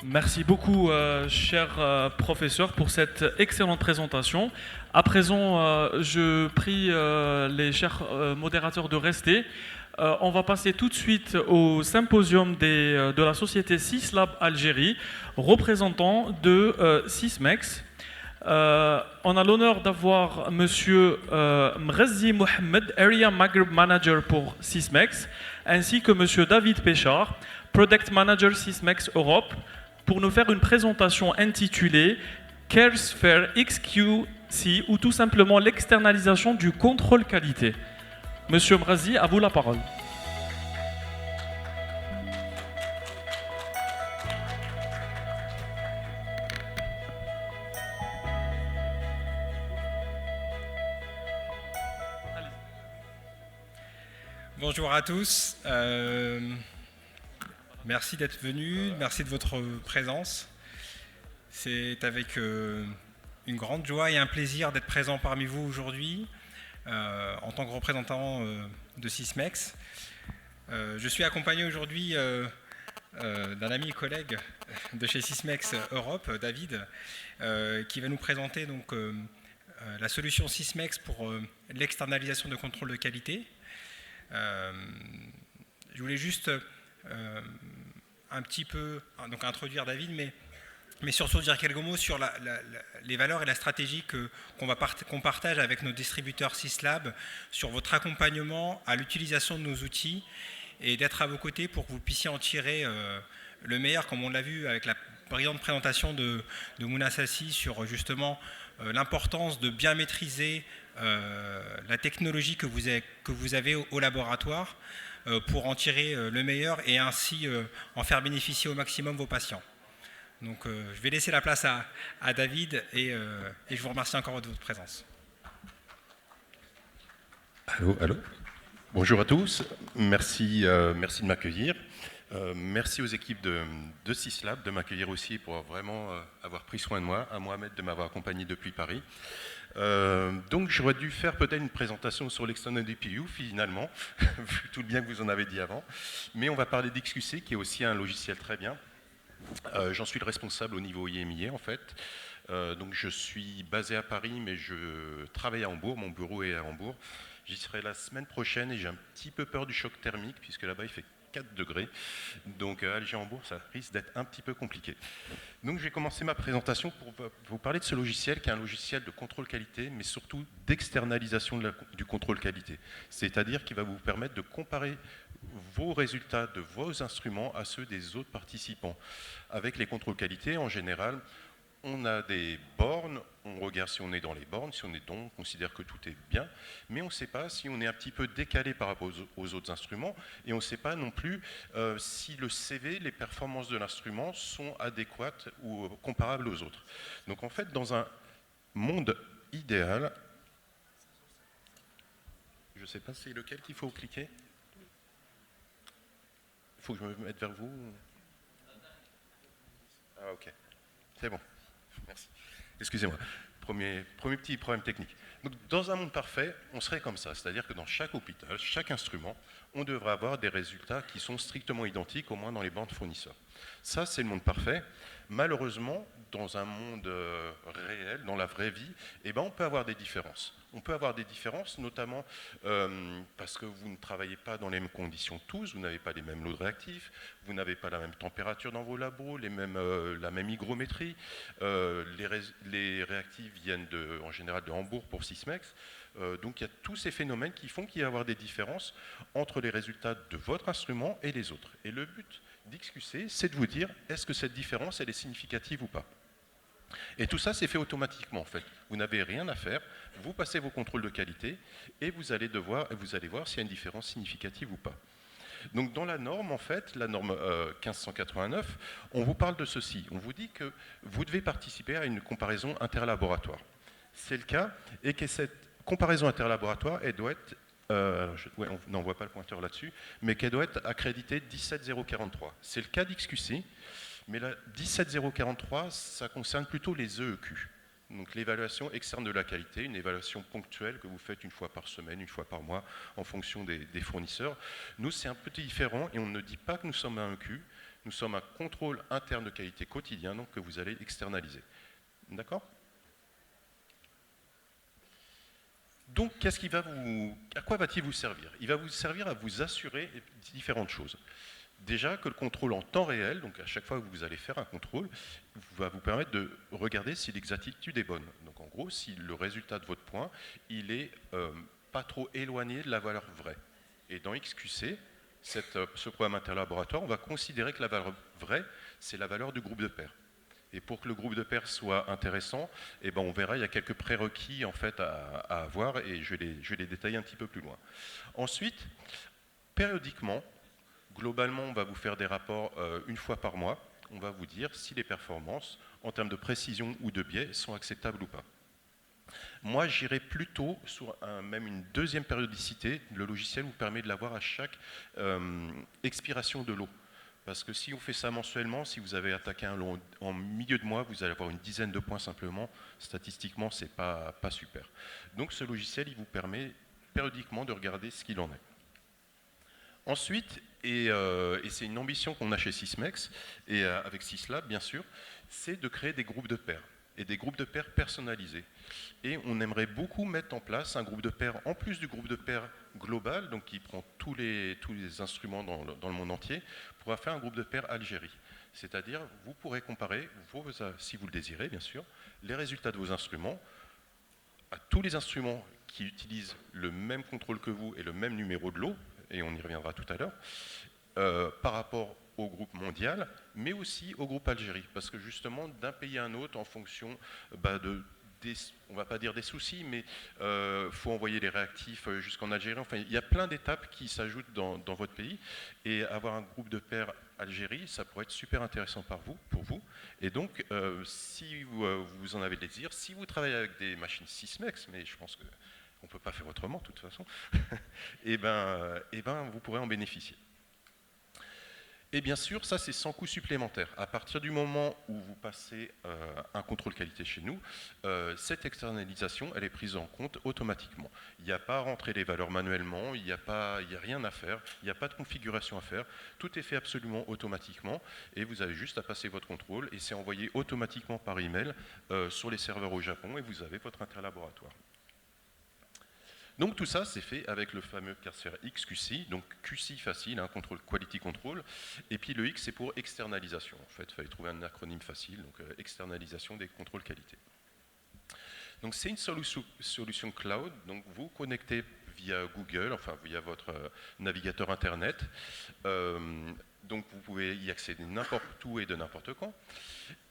Merci beaucoup, cher professeur, pour cette excellente présentation. À présent, je prie les chers modérateurs de rester. On va passer tout de suite au symposium de la société Syslab Algérie, représentant de Sysmex. On a l'honneur d'avoir Monsieur Mrezi Mohamed, Area Maghreb Manager pour Sysmex, ainsi que Monsieur David Péchard, Product Manager Sysmex Europe, pour nous faire une présentation intitulée CareSphere XQC ou tout simplement l'externalisation du contrôle qualité. Monsieur Mrazi, à vous la parole. Bonjour à tous, merci d'être venus, merci de votre présence. C'est avec une grande joie et un plaisir d'être présent parmi vous aujourd'hui en tant que représentant de Sysmex. Je suis accompagné aujourd'hui d'un ami et collègue de chez Sysmex Europe, David, qui va nous présenter donc, la solution Sysmex pour l'externalisation de contrôle de qualité. Je voulais juste un petit peu donc introduire David, mais surtout dire quelques mots sur les valeurs et la stratégie qu'on partage avec nos distributeurs Syslab sur votre accompagnement à l'utilisation de nos outils et d'être à vos côtés pour que vous puissiez en tirer le meilleur, comme on l'a vu avec la brillante présentation de Mouna Sassi sur justement l'importance de bien maîtriser la technologie que vous avez au laboratoire pour en tirer le meilleur et ainsi en faire bénéficier au maximum vos patients. Donc je vais laisser la place à David et je vous remercie encore de votre présence. Allô, allô. Bonjour à tous, merci de m'accueillir. Merci aux équipes de Syslab de m'accueillir aussi pour vraiment avoir pris soin de moi, à Mohamed de m'avoir accompagné depuis Paris. Donc j'aurais dû faire peut-être une présentation sur l'external DPU finalement, vu tout le bien que vous en avez dit avant. Mais on va parler d'XQC qui est aussi un logiciel très bien. J'en suis le responsable au niveau IMIA en fait. Donc je suis basé à Paris mais je travaille à Hambourg, mon bureau est à Hambourg. J'y serai la semaine prochaine et j'ai un petit peu peur du choc thermique puisque là-bas il fait 4 degrés. Donc à Alger-Hambourg, ça risque d'être un petit peu compliqué. Donc je vais commencer ma présentation pour vous parler de ce logiciel qui est un logiciel de contrôle qualité, mais surtout d'externalisation du contrôle qualité. C'est-à-dire qu'il va vous permettre de comparer vos résultats de vos instruments à ceux des autres participants. Avec les contrôles qualité, en général, on a des bornes, on regarde si on est dans les bornes, si on est dedans, on considère que tout est bien, mais on ne sait pas si on est un petit peu décalé par rapport aux autres instruments, et on ne sait pas non plus si le CV, les performances de l'instrument sont adéquates ou comparables aux autres. Donc en fait, dans un monde idéal, je ne sais pas c'est lequel qu'il faut cliquer. Il faut que je me mette vers vous. Ah ok, c'est bon. Merci. Excusez-moi. Premier petit problème technique. Donc, dans un monde parfait, on serait comme ça. C'est-à-dire que dans chaque hôpital, chaque instrument, on devrait avoir des résultats qui sont strictement identiques, au moins dans les bandes fournisseurs. Ça, c'est le monde parfait. Malheureusement, dans un monde réel, dans la vraie vie, eh ben, on peut avoir des différences. On peut avoir des différences, notamment parce que vous ne travaillez pas dans les mêmes conditions tous, vous n'avez pas les mêmes lots réactifs, vous n'avez pas la même température dans vos labos, la même hygrométrie. Les réactifs viennent en général de Hambourg pour Sysmex. Donc il y a tous ces phénomènes qui font qu'il va y avoir des différences entre les résultats de votre instrument et les autres. Et le but d'XQC, c'est de vous dire, est-ce que cette différence, elle est significative ou pas? Et tout ça, c'est fait automatiquement, en fait. Vous n'avez rien à faire, vous passez vos contrôles de qualité et vous allez voir s'il y a une différence significative ou pas. Donc dans la norme, en fait, la norme 1589, on vous parle de ceci. On vous dit que vous devez participer à une comparaison interlaboratoire. C'est le cas, et que cette comparaison interlaboratoire, elle doit être on n'en voit pas le pointeur là-dessus, mais qu'elle doit être accréditée 17043. C'est le cas d'XQC, mais la 17043, ça concerne plutôt les EEQ. Donc l'évaluation externe de la qualité, une évaluation ponctuelle que vous faites une fois par semaine, une fois par mois, en fonction des fournisseurs. Nous, c'est un peu différent et on ne dit pas que nous sommes un EQ. Nous sommes un contrôle interne de qualité quotidien donc, que vous allez externaliser. D'accord? Donc, à quoi va-t-il vous servir? Il va vous servir à vous assurer différentes choses. Déjà que le contrôle en temps réel, donc à chaque fois que vous allez faire un contrôle, va vous permettre de regarder si l'exactitude est bonne. Donc en gros, si le résultat de votre point, il est pas trop éloigné de la valeur vraie. Et dans XQC, ce programme interlaboratoire, on va considérer que la valeur vraie, c'est la valeur du groupe de pairs. Et pour que le groupe de pairs soit intéressant, eh ben on verra, il y a quelques prérequis en fait, à avoir, et je vais les détailler un petit peu plus loin. Ensuite, périodiquement, globalement, on va vous faire des rapports une fois par mois. On va vous dire si les performances, en termes de précision ou de biais, sont acceptables ou pas. Moi, j'irai plutôt sur même une deuxième périodicité. Le logiciel vous permet de l'avoir à chaque expiration de lot. Parce que si on fait ça mensuellement, si vous avez attaqué un lot en milieu de mois, vous allez avoir une dizaine de points simplement. Statistiquement, ce n'est pas super. Donc ce logiciel, il vous permet périodiquement de regarder ce qu'il en est. Ensuite, et c'est une ambition qu'on a chez Sysmex, et avec Syslab bien sûr, c'est de créer des groupes de pairs, et des groupes de pairs personnalisés. Et on aimerait beaucoup mettre en place un groupe de pairs, en plus du groupe de pairs global, donc qui prend tous les instruments dans le monde entier, pour faire un groupe de pairs Algérie. C'est-à-dire, vous pourrez comparer, si vous le désirez bien sûr, les résultats de vos instruments à tous les instruments qui utilisent le même contrôle que vous et le même numéro de lot, et on y reviendra tout à l'heure, par rapport au groupe mondial, mais aussi au groupe Algérie, parce que justement, d'un pays à un autre, en fonction on ne va pas dire des soucis, mais faut envoyer les réactifs jusqu'en Algérie. Enfin, il y a plein d'étapes qui s'ajoutent dans votre pays, et avoir un groupe de pairs Algérie, ça pourrait être super intéressant pour vous. Et donc, si vous en avez le désir, si vous travaillez avec des machines Sysmex, mais je pense que on ne peut pas faire autrement de toute façon, et ben, vous pourrez en bénéficier. Et bien sûr, ça c'est sans coût supplémentaire. À partir du moment où vous passez un contrôle qualité chez nous, cette externalisation, elle est prise en compte automatiquement. Il n'y a pas à rentrer les valeurs manuellement, il n'y a rien à faire, il n'y a pas de configuration à faire. Tout est fait absolument automatiquement, et vous avez juste à passer votre contrôle, et c'est envoyé automatiquement par email sur les serveurs au Japon, et vous avez votre interlaboratoire. Donc tout ça, c'est fait avec le fameux curseur XQC, donc QC facile, contrôle quality control, et puis le X c'est pour externalisation. En fait, il fallait trouver un acronyme facile, donc externalisation des contrôles qualité. Donc c'est une solution cloud, donc vous connectez via Google, enfin via votre navigateur internet, donc vous pouvez y accéder n'importe où et de n'importe quand,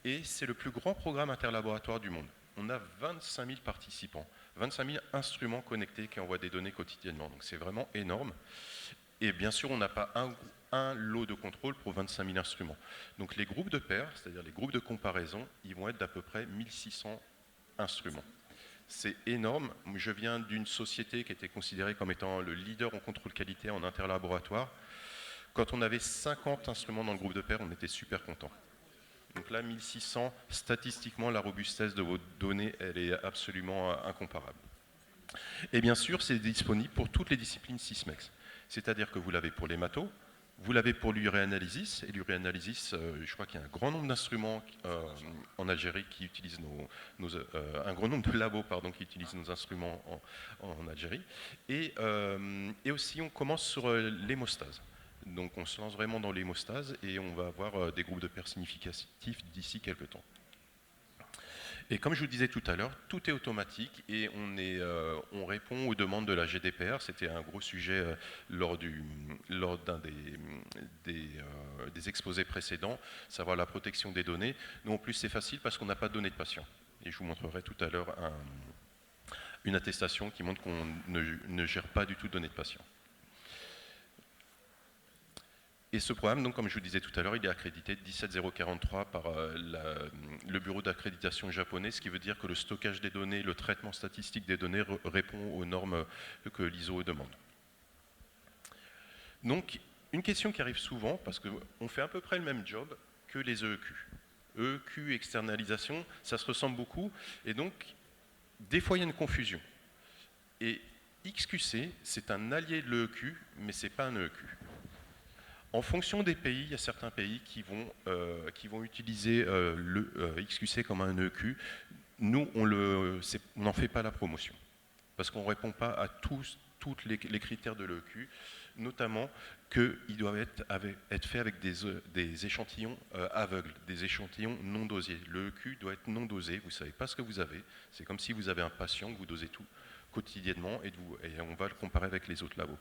et c'est le plus grand programme interlaboratoire du monde. On a 25 000 participants, 25 000 instruments connectés qui envoient des données quotidiennement. Donc c'est vraiment énorme. Et bien sûr, on n'a pas un lot de contrôle pour 25 000 instruments. Donc les groupes de pairs, c'est-à-dire les groupes de comparaison, ils vont être d'à peu près 1600 instruments. C'est énorme. Je viens d'une société qui était considérée comme étant le leader en contrôle qualité en interlaboratoire. Quand on avait 50 instruments dans le groupe de pairs, on était super contents. Donc là, 1600, statistiquement, la robustesse de vos données, elle est absolument incomparable. Et bien sûr, c'est disponible pour toutes les disciplines Sysmex. C'est-à-dire que vous l'avez pour les mathos, vous l'avez pour l'uréanalysis, et l'uréanalysis, je crois qu'il y a un grand nombre d'instruments en Algérie qui utilisent un grand nombre de labos qui utilisent nos instruments en Algérie. Et aussi, on commence sur l'hémostase. Donc on se lance vraiment dans l'hémostase et on va avoir des groupes de pairs significatifs d'ici quelques temps. Et comme je vous disais tout à l'heure, tout est automatique et on répond aux demandes de la GDPR. C'était un gros sujet lors d'un des exposés précédents, savoir la protection des données. Nous en plus c'est facile parce qu'on n'a pas de données de patients. Et je vous montrerai tout à l'heure une attestation qui montre qu'on ne gère pas du tout de données de patients. Et ce programme, donc, comme je vous disais tout à l'heure, il est accrédité 17043 par le bureau d'accréditation japonais, ce qui veut dire que le stockage des données, le traitement statistique des données répond aux normes que l'ISO demande. Donc, une question qui arrive souvent, parce qu'on fait à peu près le même job que les EEQ. EEQ, externalisation, ça se ressemble beaucoup, et donc, des fois, il y a une confusion. Et XQC, c'est un allié de l'EEQ, mais ce n'est pas un EEQ. En fonction des pays, il y a certains pays qui vont utiliser le XQC comme un EQ. Nous, on n'en fait pas la promotion, parce qu'on ne répond pas à tous les critères de l'EQ, notamment qu'ils doivent être faits avec des échantillons aveugles, des échantillons non dosés. Le EQ doit être non dosé, vous ne savez pas ce que vous avez. C'est comme si vous avez un patient que vous dosez tout quotidiennement et on va le comparer avec les autres labos.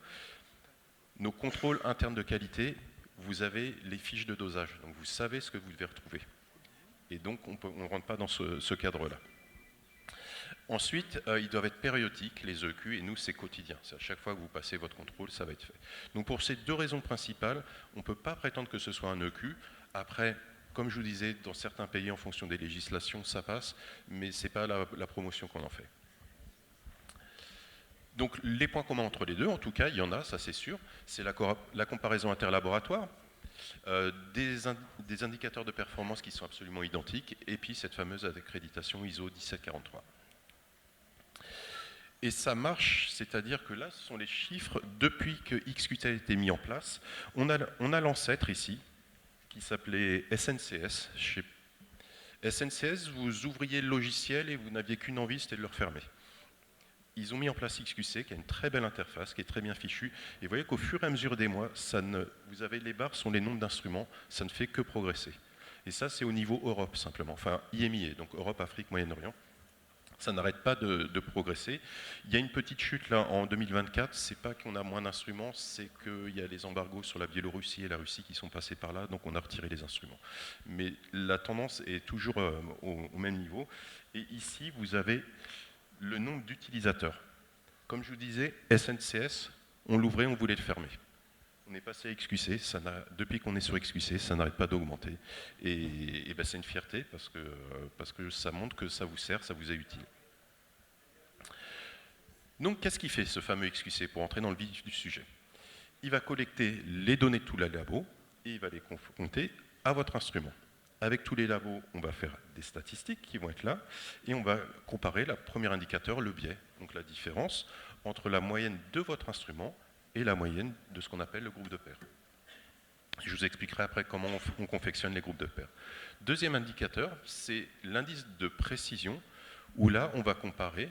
Nos contrôles internes de qualité, vous avez les fiches de dosage, donc vous savez ce que vous devez retrouver. Et donc on ne rentre pas dans ce cadre-là. Ensuite, ils doivent être périodiques, les EQ, et nous, c'est quotidien. C'est à chaque fois que vous passez votre contrôle, ça va être fait. Donc pour ces 2 raisons principales, on ne peut pas prétendre que ce soit un EQ. Après, comme je vous disais, dans certains pays, en fonction des législations, ça passe, mais ce n'est pas la promotion qu'on en fait. Donc les points communs entre les deux, en tout cas, il y en a, ça c'est sûr, c'est la comparaison interlaboratoire, des indicateurs de performance qui sont absolument identiques, et puis cette fameuse accréditation ISO 17443. Et ça marche, c'est-à-dire que là, ce sont les chiffres depuis que XQT a été mis en place. On a l'ancêtre ici, qui s'appelait SNCS. SNCS, vous ouvriez le logiciel et vous n'aviez qu'une envie, c'était de le refermer. Ils ont mis en place XQC, qui a une très belle interface, qui est très bien fichue. Et vous voyez qu'au fur et à mesure des mois, vous avez les barres sont les nombres d'instruments, ça ne fait que progresser. Et ça, c'est au niveau Europe, simplement. Enfin, IMIA, donc Europe, Afrique, Moyen-Orient. Ça n'arrête pas de progresser. Il y a une petite chute là en 2024, c'est pas qu'on a moins d'instruments, c'est qu'il y a les embargos sur la Biélorussie et la Russie qui sont passés par là, donc on a retiré les instruments. Mais la tendance est toujours au même niveau. Et ici, vous avez le nombre d'utilisateurs. Comme je vous disais, SNCS, on l'ouvrait, on voulait le fermer. On est passé à XQC, depuis qu'on est sur XQC, ça n'arrête pas d'augmenter. Et ben c'est une fierté parce que ça montre que ça vous sert, ça vous est utile. Donc qu'est-ce qu'il fait ce fameux XQC pour entrer dans le vif du sujet? Il va collecter les données de tous les labos et il va les confronter à votre instrument. Avec tous les labos, on va faire des statistiques qui vont être là et on va comparer le premier indicateur, le biais, donc la différence entre la moyenne de votre instrument et la moyenne de ce qu'on appelle le groupe de pairs. Je vous expliquerai après comment on confectionne les groupes de pairs. Deuxième indicateur, c'est l'indice de précision, où là, on va comparer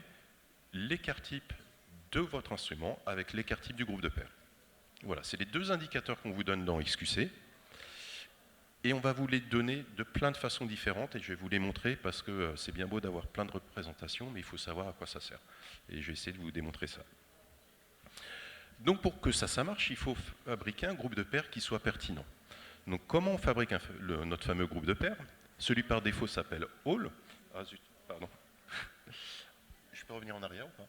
l'écart type de votre instrument avec l'écart type du groupe de pairs. Voilà, c'est les 2 indicateurs qu'on vous donne dans XQC. Et on va vous les donner de plein de façons différentes, et je vais vous les montrer parce que c'est bien beau d'avoir plein de représentations, mais il faut savoir à quoi ça sert. Et je vais essayer de vous démontrer ça. Donc pour que ça marche, il faut fabriquer un groupe de pairs qui soit pertinent. Donc comment on fabrique notre fameux groupe de pairs? Celui par défaut s'appelle All. Ah zut, pardon. Je peux revenir en arrière ou pas?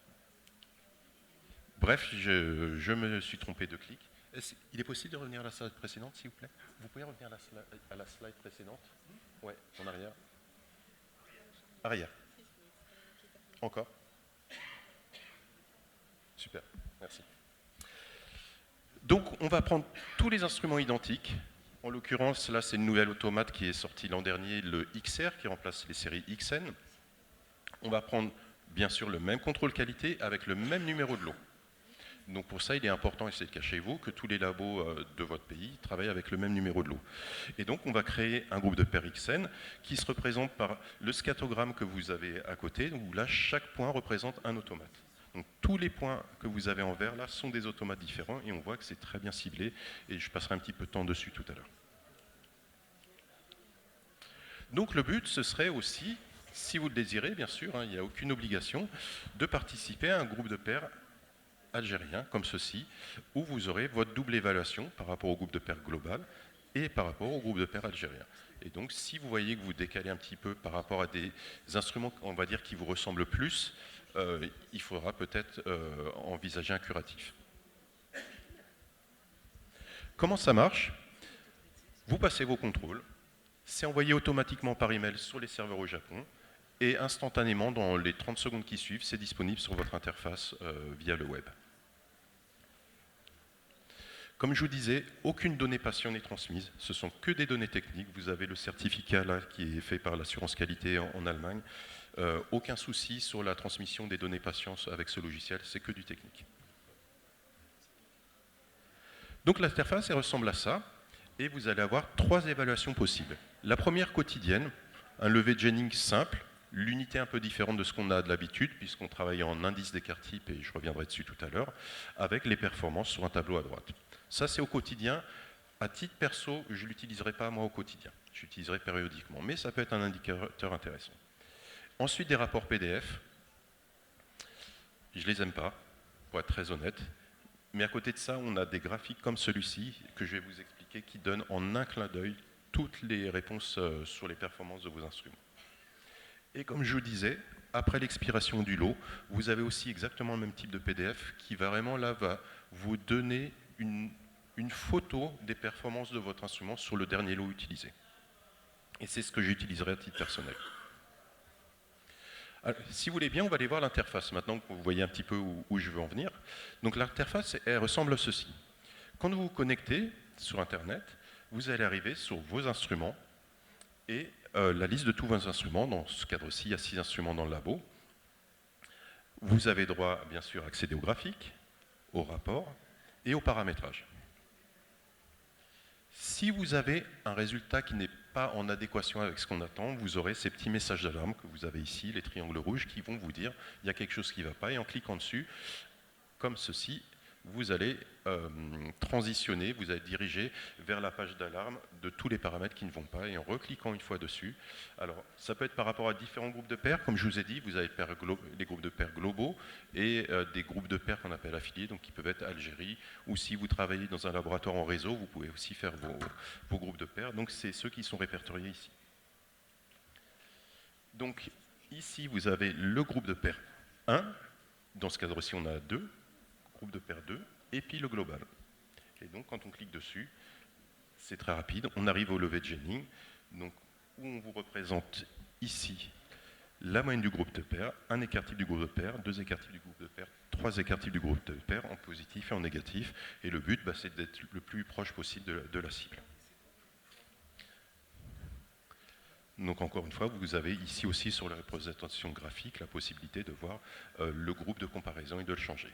Bref, je me suis trompé de clic. Il est possible de revenir à la slide précédente, s'il vous plaît? Vous pouvez revenir à la slide précédente? Oui, en arrière. Arrière. Encore? Super, merci. Donc, on va prendre tous les instruments identiques. En l'occurrence, là, c'est une nouvelle automate qui est sortie l'an dernier, le XR, qui remplace les séries XN. On va prendre, bien sûr, le même contrôle qualité avec le même numéro de lot. Donc pour ça, il est important, et c'est le cas chez vous, que tous les labos de votre pays travaillent avec le même numéro de lot. Et donc on va créer un groupe de pairs XN qui se représente par le scatogramme que vous avez à côté, où là, chaque point représente un automate. Donc tous les points que vous avez en vert là sont des automates différents et on voit que c'est très bien ciblé et je passerai un petit peu de temps dessus tout à l'heure. Donc le but, ce serait aussi, si vous le désirez, bien sûr, il n'y a aucune obligation, de participer à un groupe de pairs algérien comme ceci, où vous aurez votre double évaluation par rapport au groupe de pairs global et par rapport au groupe de pairs algérien. Et donc si vous voyez que vous décalez un petit peu par rapport à des instruments, on va dire, qui vous ressemblent plus, il faudra peut-être envisager un curatif. Comment ça marche? Vous passez vos contrôles, c'est envoyé automatiquement par email sur les serveurs au Japon, et instantanément, dans les 30 secondes qui suivent, c'est disponible sur votre interface via le web. Comme je vous disais, aucune donnée patient n'est transmise, ce sont que des données techniques. Vous avez le certificat là, qui est fait par l'assurance qualité en Allemagne. Aucun souci sur la transmission des données patients avec ce logiciel, c'est que du technique. Donc l'interface, elle ressemble à ça. et vous allez avoir 3 évaluations possibles. La première quotidienne, un lever de Jennings simple, l'unité un peu différente de ce qu'on a de l'habitude, puisqu'on travaille en indice d'écart type, et je reviendrai dessus tout à l'heure, avec les performances sur un tableau à droite. Ça, c'est au quotidien. À titre perso, je ne l'utiliserai pas moi au quotidien. Je l'utiliserai périodiquement, mais ça peut être un indicateur intéressant. Ensuite, des rapports PDF. Je ne les aime pas, pour être très honnête. Mais à côté de ça, on a des graphiques comme celui-ci, que je vais vous expliquer, qui donnent en un clin d'œil toutes les réponses sur les performances de vos instruments. Et comme je vous disais, après l'expiration du lot, vous avez aussi exactement le même type de PDF qui va vous donner une photo des performances de votre instrument sur le dernier lot utilisé. Et c'est ce que j'utiliserai à titre personnel. Alors, si vous voulez bien, on va aller voir l'interface, maintenant que vous voyez un petit peu où je veux en venir. Donc l'interface, elle ressemble à ceci. Quand vous vous connectez sur Internet, vous allez arriver sur vos instruments et la liste de tous vos instruments. Dans ce cadre-ci, il y a 6 instruments dans le labo. Vous avez droit, bien sûr, à accéder aux graphiques, aux rapports et au paramétrage. Si vous avez un résultat qui n'est pas en adéquation avec ce qu'on attend, vous aurez ces petits messages d'alarme que vous avez ici, les triangles rouges, qui vont vous dire il y a quelque chose qui ne va pas. Et en cliquant dessus, comme ceci, vous allez transitionner, vous allez diriger vers la page d'alarme de tous les paramètres qui ne vont pas. Et en recliquant une fois dessus, alors ça peut être par rapport à différents groupes de pairs. Comme je vous ai dit, vous avez les groupes de pairs globaux et des groupes de pairs qu'on appelle affiliés, donc qui peuvent être Algérie. Ou si vous travaillez dans un laboratoire en réseau, vous pouvez aussi faire vos groupes de pairs. Donc c'est ceux qui sont répertoriés ici. Donc ici, vous avez le groupe de pairs 1. Dans ce cadre-ci, on a 2. Groupe de paires 2, et puis le global. Et donc, quand on clique dessus, c'est très rapide. On arrive au lever de Jennings, donc, où on vous représente ici la moyenne du groupe de paires, un écart type du groupe de paires, 2 écarts types du groupe de paires, 3 écarts types du groupe de paires, en positif et en négatif. Et le but, c'est d'être le plus proche possible de la cible. Donc encore une fois, vous avez ici aussi sur la représentation graphique la possibilité de voir le groupe de comparaison et de le changer.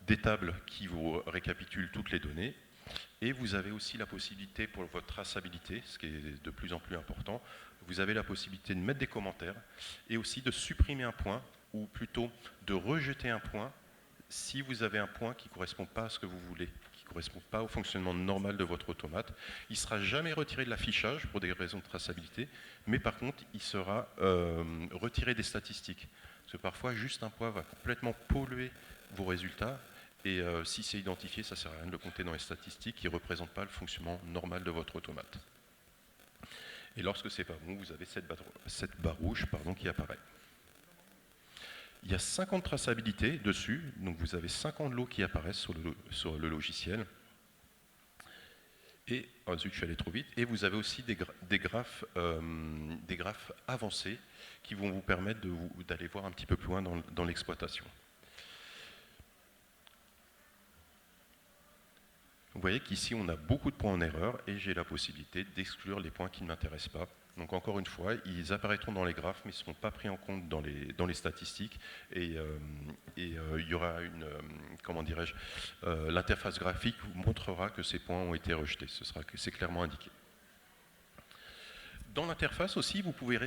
Des tables qui vous récapitulent toutes les données, et vous avez aussi la possibilité pour votre traçabilité, ce qui est de plus en plus important, vous avez la possibilité de mettre des commentaires et aussi de supprimer un point, ou plutôt de rejeter un point si vous avez un point qui ne correspond pas à ce que vous voulez, qui ne correspond pas au fonctionnement normal de votre automate. Il ne sera jamais retiré de l'affichage pour des raisons de traçabilité, mais par contre, il sera retiré des statistiques. Parce que parfois, juste un point va complètement polluer vos résultats. Et si c'est identifié, ça ne sert à rien de le compter dans les statistiques qui ne représentent pas le fonctionnement normal de votre automate. Et lorsque ce n'est pas bon, vous avez cette barre rouge qui apparaît. Il y a 50 traçabilités dessus, donc vous avez 50 lots qui apparaissent sur le logiciel. Et ensuite, je suis allé trop vite. Et vous avez aussi des graphes avancés qui vont vous permettre d'aller voir un petit peu plus loin dans l'exploitation. Vous voyez qu'ici, on a beaucoup de points en erreur et j'ai la possibilité d'exclure les points qui ne m'intéressent pas. Donc encore une fois, ils apparaîtront dans les graphes, mais ils ne seront pas pris en compte dans les statistiques. Et il y aura l'interface graphique vous montrera que ces points ont été rejetés. C'est clairement indiqué. Dans l'interface aussi, vous pouvez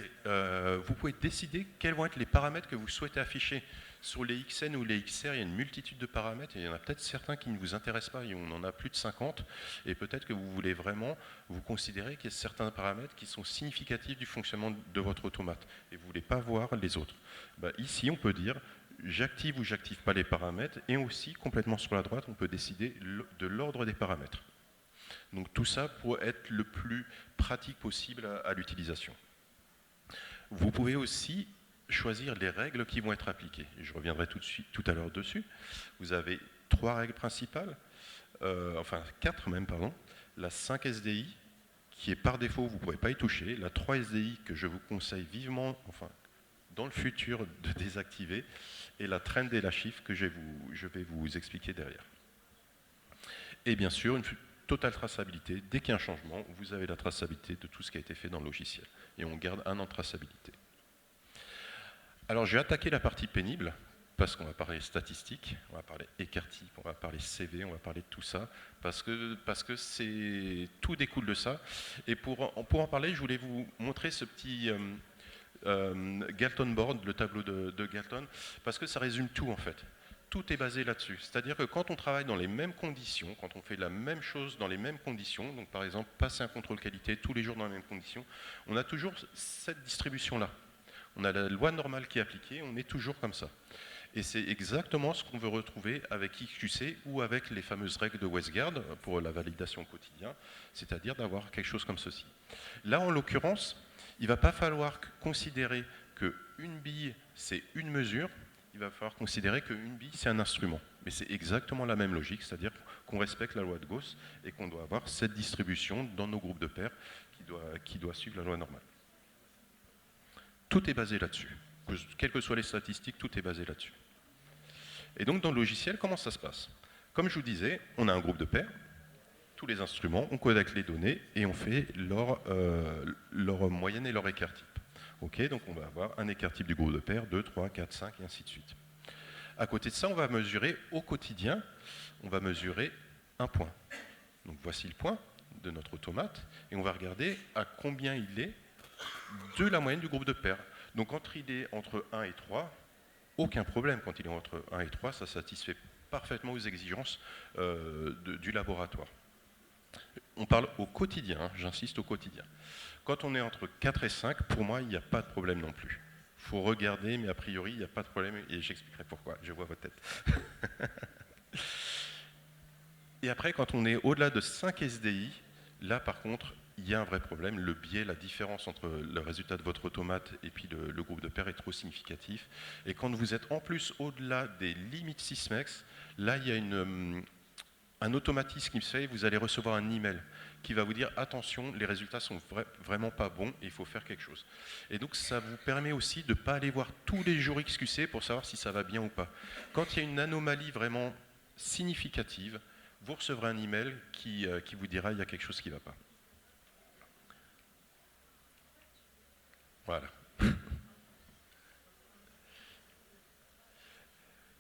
décider quels vont être les paramètres que vous souhaitez afficher. Sur les XN ou les XR, il y a une multitude de paramètres et il y en a peut-être certains qui ne vous intéressent pas. Et on en a plus de 50 et peut-être que vous voulez vraiment vous considérer qu'il y a certains paramètres qui sont significatifs du fonctionnement de votre automate et vous ne voulez pas voir les autres. Ici, on peut dire j'active ou j'active pas les paramètres et aussi, complètement sur la droite, on peut décider de l'ordre des paramètres. Donc tout ça pour être le plus pratique possible à l'utilisation. Vous pouvez aussi choisir les règles qui vont être appliquées. Et je reviendrai tout à l'heure dessus. Vous avez 3 règles principales, 4 même, pardon. La 5 SDI, qui est par défaut, vous ne pourrez pas y toucher. La 3 SDI, que je vous conseille vivement, dans le futur, de désactiver. Et la trend et la shift, que je vais vous expliquer derrière. Et bien sûr, une totale traçabilité. Dès qu'il y a un changement, vous avez la traçabilité de tout ce qui a été fait dans le logiciel. Et on garde 1 an de traçabilité. Alors, j'ai attaqué la partie pénible, parce qu'on va parler statistiques, on va parler écart type, on va parler CV, on va parler de tout ça, parce que tout découle de ça. Et pour en parler, je voulais vous montrer ce petit Galton board, le tableau de Galton, parce que ça résume tout en fait. Tout est basé là-dessus. C'est-à-dire que quand on travaille dans les mêmes conditions, quand on fait la même chose dans les mêmes conditions, donc par exemple passer un contrôle qualité tous les jours dans les mêmes conditions, on a toujours cette distribution-là. On a la loi normale qui est appliquée, on est toujours comme ça. Et c'est exactement ce qu'on veut retrouver avec XQC ou avec les fameuses règles de Westgard pour la validation au quotidien, c'est-à-dire d'avoir quelque chose comme ceci. Là, en l'occurrence, il ne va pas falloir considérer qu'une bille, c'est une mesure, il va falloir considérer qu'une bille, c'est un instrument. Mais c'est exactement la même logique, c'est-à-dire qu'on respecte la loi de Gauss et qu'on doit avoir cette distribution dans nos groupes de paires qui doit suivre la loi normale. Tout est basé là-dessus. Quelles que soient les statistiques, tout est basé là-dessus. Et donc, dans le logiciel, comment ça se passe? Comme je vous disais, on a un groupe de paires, tous les instruments, on connecte les données et on fait leur moyenne et leur écart type. Okay, donc on va avoir un écart type du groupe de paires, 2, 3, 4, 5 et ainsi de suite. À côté de ça, on va mesurer au quotidien, on va mesurer un point. Donc voici le point de notre automate et on va regarder à combien il est de la moyenne du groupe de paires. Donc quand il est entre 1 et 3, aucun problème. Quand il est entre 1 et 3, ça satisfait parfaitement aux exigences du laboratoire. On parle au quotidien, hein, j'insiste au quotidien. Quand on est entre 4 et 5, pour moi, il n'y a pas de problème non plus. Il faut regarder, mais a priori, il n'y a pas de problème, et j'expliquerai pourquoi, je vois votre tête. Et après, quand on est au-delà de 5 SDI, là, par contre, il y a un vrai problème. Le biais, la différence entre le résultat de votre automate et puis le groupe de paires est trop significatif. Et quand vous êtes en plus au-delà des limites Sysmex, là, il y a un automatisme qui fait, vous allez recevoir un email qui va vous dire attention, les résultats sont vraiment pas bons et il faut faire quelque chose. Et donc ça vous permet aussi de ne pas aller voir tous les jours XQC pour savoir si ça va bien ou pas. Quand il y a une anomalie vraiment significative, vous recevrez un email qui vous dira il y a quelque chose qui ne va pas. Voilà.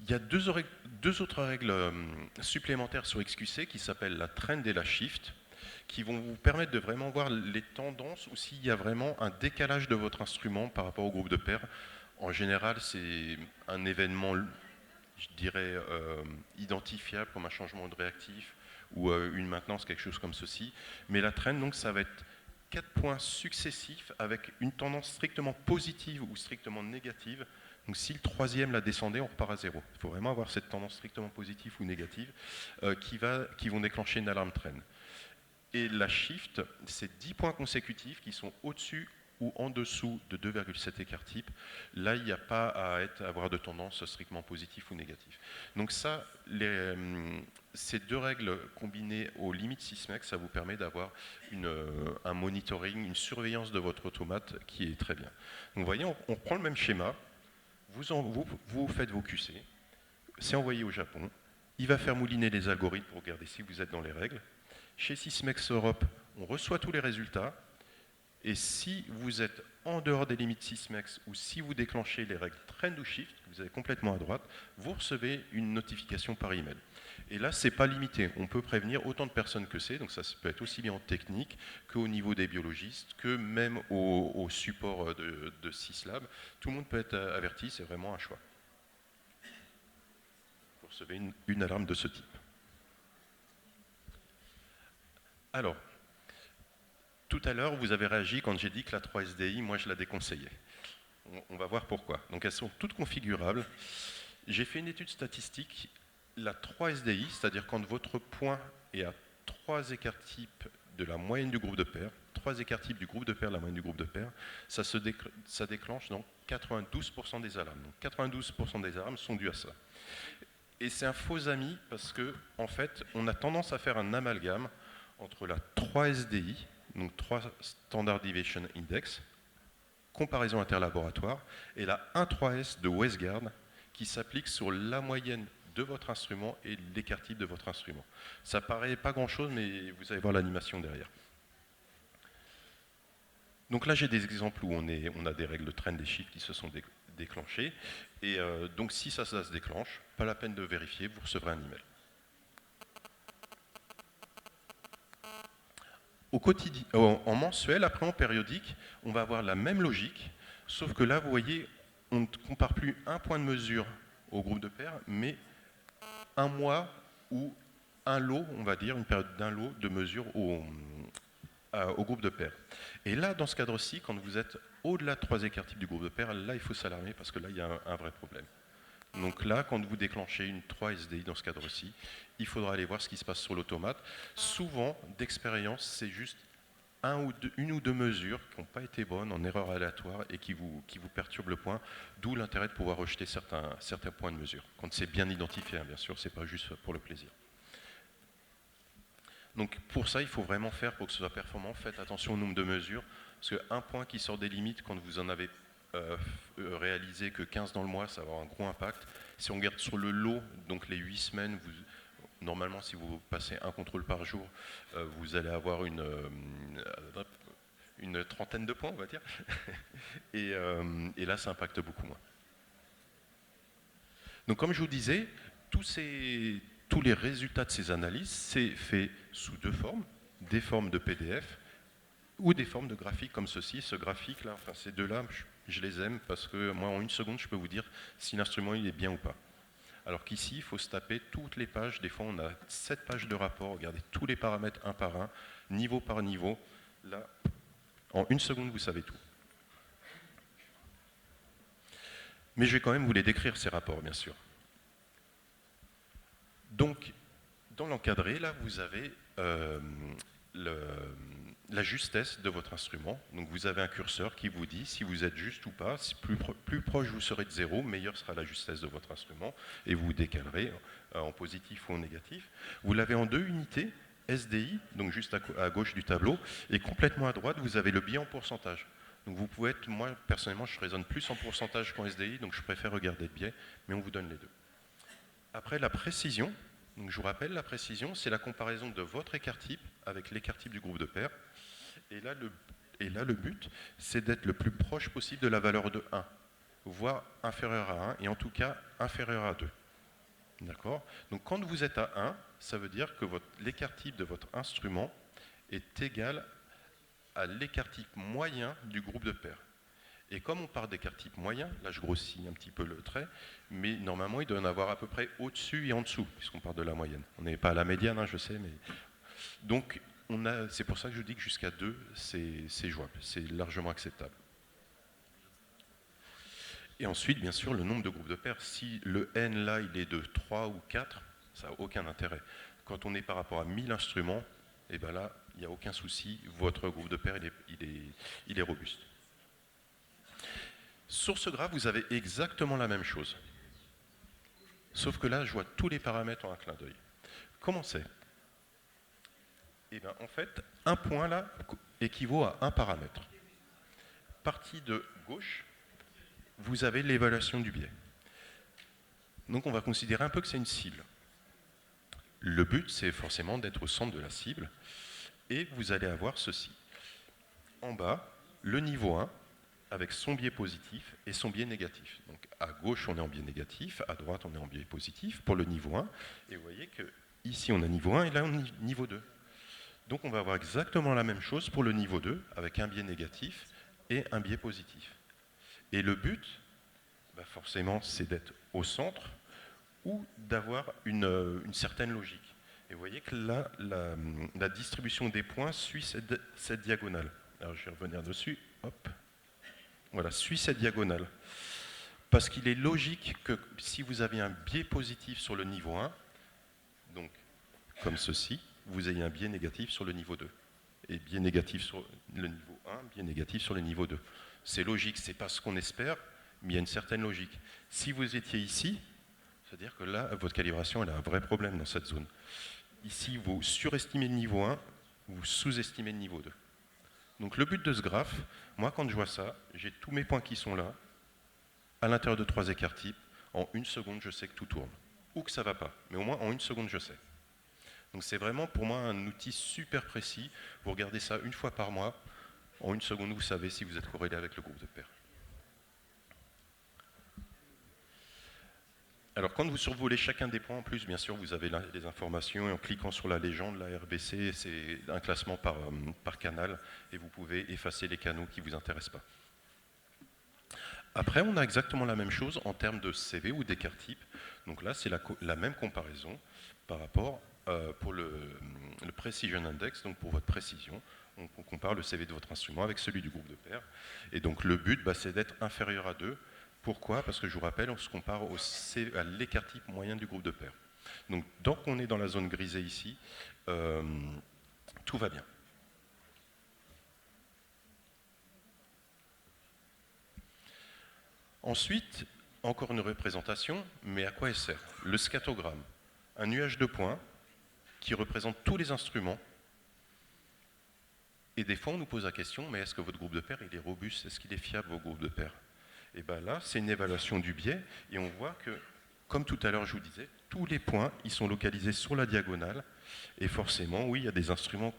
Il y a deux autres règles supplémentaires sur XQC qui s'appellent la trend et la shift, qui vont vous permettre de vraiment voir les tendances ou s'il y a vraiment un décalage de votre instrument par rapport au groupe de paires. En général, c'est un événement, je dirais, identifiable comme un changement de réactif ou une maintenance, quelque chose comme ceci. Mais la trend, donc, ça va être 4 points successifs avec une tendance strictement positive ou strictement négative. Donc si le troisième la descendait, on repart à zéro. Il faut vraiment avoir cette tendance strictement positive ou négative qui vont déclencher une alarme trend. Et la shift, c'est 10 points consécutifs qui sont au-dessus ou en dessous de 2,7 écart type. Là, il n'y a pas à avoir de tendance strictement positive ou négative. Donc ça, ces deux règles combinées aux limites Sysmex, ça vous permet d'avoir un monitoring, une surveillance de votre automate qui est très bien. Donc vous voyez, on reprend le même schéma, vous faites vos QC, c'est envoyé au Japon, il va faire mouliner les algorithmes pour regarder si vous êtes dans les règles. Chez Sysmex Europe, on reçoit tous les résultats, et si vous êtes en dehors des limites Sysmex ou si vous déclenchez les règles trend ou shift, vous êtes complètement à droite, vous recevez une notification par email. Et là, ce n'est pas limité. On peut prévenir autant de personnes que c'est, donc ça peut être aussi bien en technique qu'au niveau des biologistes, que même au support de Syslab. Tout le monde peut être averti, c'est vraiment un choix. Vous recevez une alarme de ce type. Alors, tout à l'heure, vous avez réagi quand j'ai dit que la 3 SDI, moi, je la déconseillais. On va voir pourquoi. Donc, elles sont toutes configurables. J'ai fait une étude statistique. La 3 SDI, c'est-à-dire quand votre point est à 3 écarts types de la moyenne du groupe de paires, 3 écarts types du groupe de paires de la moyenne du groupe de paires, ça déclenche dans 92% des alarmes. Donc, 92% des alarmes sont dues à ça. Et c'est un faux ami parce que, en fait, on a tendance à faire un amalgame entre la 3 SDI, donc 3 Standard Deviation Index, comparaison interlaboratoire, et la 1,3S de Westgard, qui s'applique sur la moyenne de votre instrument et l'écart type de votre instrument. Ça paraît pas grand-chose, mais vous allez voir l'animation derrière. Donc là, j'ai des exemples où on a des règles de trend et shift qui se sont déclenché. Et donc si ça se déclenche, pas la peine de vérifier, vous recevrez un email. Au quotidien, en mensuel, après en périodique, on va avoir la même logique, sauf que là, vous voyez, on ne compare plus un point de mesure au groupe de pairs, mais un mois ou un lot, on va dire, une période d'un lot de mesure au groupe de pairs. Et là, dans ce cadre-ci, quand vous êtes au-delà de 3 écarts types du groupe de pairs, là, il faut s'alarmer parce que là, il y a un vrai problème. Donc là, quand vous déclenchez une 3 SDI dans ce cadre-ci, il faudra aller voir ce qui se passe sur l'automate. Souvent, d'expérience, c'est juste une ou deux mesures qui n'ont pas été bonnes en erreur aléatoire et qui vous perturbent le point, d'où l'intérêt de pouvoir rejeter certains points de mesure. Quand c'est bien identifié, hein, bien sûr, ce n'est pas juste pour le plaisir. Donc pour ça, il faut vraiment faire, pour que ce soit performant, faites attention au nombre de mesures, parce qu'un point qui sort des limites, quand vous en avez réalisé que 15 dans le mois, ça va avoir un gros impact. Si on regarde sur le lot, donc les 8 semaines, normalement, si vous passez un contrôle par jour, vous allez avoir une trentaine de points, on va dire. Et là, ça impacte beaucoup moins. Donc comme je vous disais, tous les résultats de ces analyses, c'est fait sous 2 formes, des formes de PDF ou des formes de graphiques comme ceci. Ce graphique-là, enfin ces deux-là, je les aime parce que moi, en 1 seconde, je peux vous dire si l'instrument il est bien ou pas. Alors qu'ici, il faut se taper toutes les pages. Des fois, on a 7 pages de rapport. Regardez tous les paramètres un par un, niveau par niveau. Là, en 1 seconde, vous savez tout. Mais je vais quand même vous les décrire, ces rapports, bien sûr. Donc, dans l'encadré, là, vous avez la justesse de votre instrument. Donc, vous avez un curseur qui vous dit si vous êtes juste ou pas. Plus proche vous serez de 0, meilleure sera la justesse de votre instrument. Et vous décalerez en positif ou en négatif. Vous l'avez en 2 unités, SDI, donc juste à gauche du tableau. Et complètement à droite, vous avez le biais en pourcentage. Donc, vous pouvez être, moi, personnellement, je raisonne plus en pourcentage qu'en SDI, donc je préfère regarder le biais, mais on vous donne les deux. Après, la précision. Donc, je vous rappelle, la précision, c'est la comparaison de votre écart type avec l'écart type du groupe de pairs. Et là, le but, c'est d'être le plus proche possible de la valeur de 1, voire inférieur à 1, et en tout cas inférieur à 2. D'accord ? Donc, quand vous êtes à 1, ça veut dire que l'écart type de votre instrument est égal à l'écart type moyen du groupe de pairs. Et comme on parle d'écart type moyen, là je grossis un petit peu le trait, mais normalement il doit y en avoir à peu près au-dessus et en dessous, puisqu'on parle de la moyenne. On n'est pas à la médiane, hein, je sais, mais... Donc c'est pour ça que je dis que jusqu'à 2, c'est jouable, c'est largement acceptable. Et ensuite, bien sûr, le nombre de groupes de pairs. Si le N là, il est de 3 ou 4, ça n'a aucun intérêt. Quand on est par rapport à 1000 instruments, et bien là, il n'y a aucun souci, votre groupe de pairs, il est robuste. Sur ce graphe, vous avez exactement la même chose. Sauf que là, je vois tous les paramètres en un clin d'œil. Comment c'est ? Eh bien, en fait, un point là équivaut à un paramètre. Partie de gauche, vous avez l'évaluation du biais. Donc, on va considérer un peu que c'est une cible. Le but, c'est forcément d'être au centre de la cible. Et vous allez avoir ceci. En bas, le niveau 1, avec son biais positif et son biais négatif. Donc à gauche, on est en biais négatif, à droite, on est en biais positif pour le niveau 1. Et vous voyez qu'ici, on a niveau 1 et là, on a niveau 2. Donc on va avoir exactement la même chose pour le niveau 2, avec un biais négatif et un biais positif. Et le but, forcément, c'est d'être au centre ou d'avoir une certaine logique. Et vous voyez que là, la distribution des points suit cette diagonale. Alors je vais revenir dessus, hop. Voilà, suit cette diagonale. Parce qu'il est logique que si vous avez un biais positif sur le niveau 1, donc comme ceci, vous ayez un biais négatif sur le niveau 2. Et biais négatif sur le niveau 1, biais négatif sur le niveau 2. C'est logique, c'est pas ce qu'on espère, mais il y a une certaine logique. Si vous étiez ici, c'est-à-dire que là, votre calibration, elle a un vrai problème dans cette zone. Ici, vous surestimez le niveau 1, vous sous-estimez le niveau 2. Donc le but de ce graphe, moi quand je vois ça, j'ai tous mes points qui sont là, à l'intérieur de 3 écarts types, en 1 seconde je sais que tout tourne. Ou que ça ne va pas, mais au moins en 1 seconde je sais. Donc c'est vraiment pour moi un outil super précis, vous regardez ça 1 fois par mois, en 1 seconde vous savez si vous êtes corrélé avec le groupe de pairs. Alors quand vous survolez chacun des points, en plus, bien sûr, vous avez les informations, et en cliquant sur la légende, la RBC, c'est un classement par canal, et vous pouvez effacer les canaux qui ne vous intéressent pas. Après, on a exactement la même chose en termes de CV ou d'écart type. Donc là, c'est la même comparaison par rapport pour le Precision Index, donc pour votre précision. On compare le CV de votre instrument avec celui du groupe de pairs. Et donc le but, c'est d'être inférieur à 2. Pourquoi? Parce que je vous rappelle, on se compare à l'écart type moyen du groupe de pairs. Donc tant qu'on est dans la zone grisée ici, tout va bien. Ensuite, encore une représentation, mais à quoi elle sert? Le scatogramme, un nuage de points qui représente tous les instruments. Et des fois, on nous pose la question, mais est-ce que votre groupe de pairs il est robuste? Est-ce qu'il est fiable, vos groupes de pairs? Et bien là, c'est une évaluation du biais, et on voit que, comme tout à l'heure je vous disais, tous les points, ils sont localisés sur la diagonale, et forcément, oui, il y a des instruments,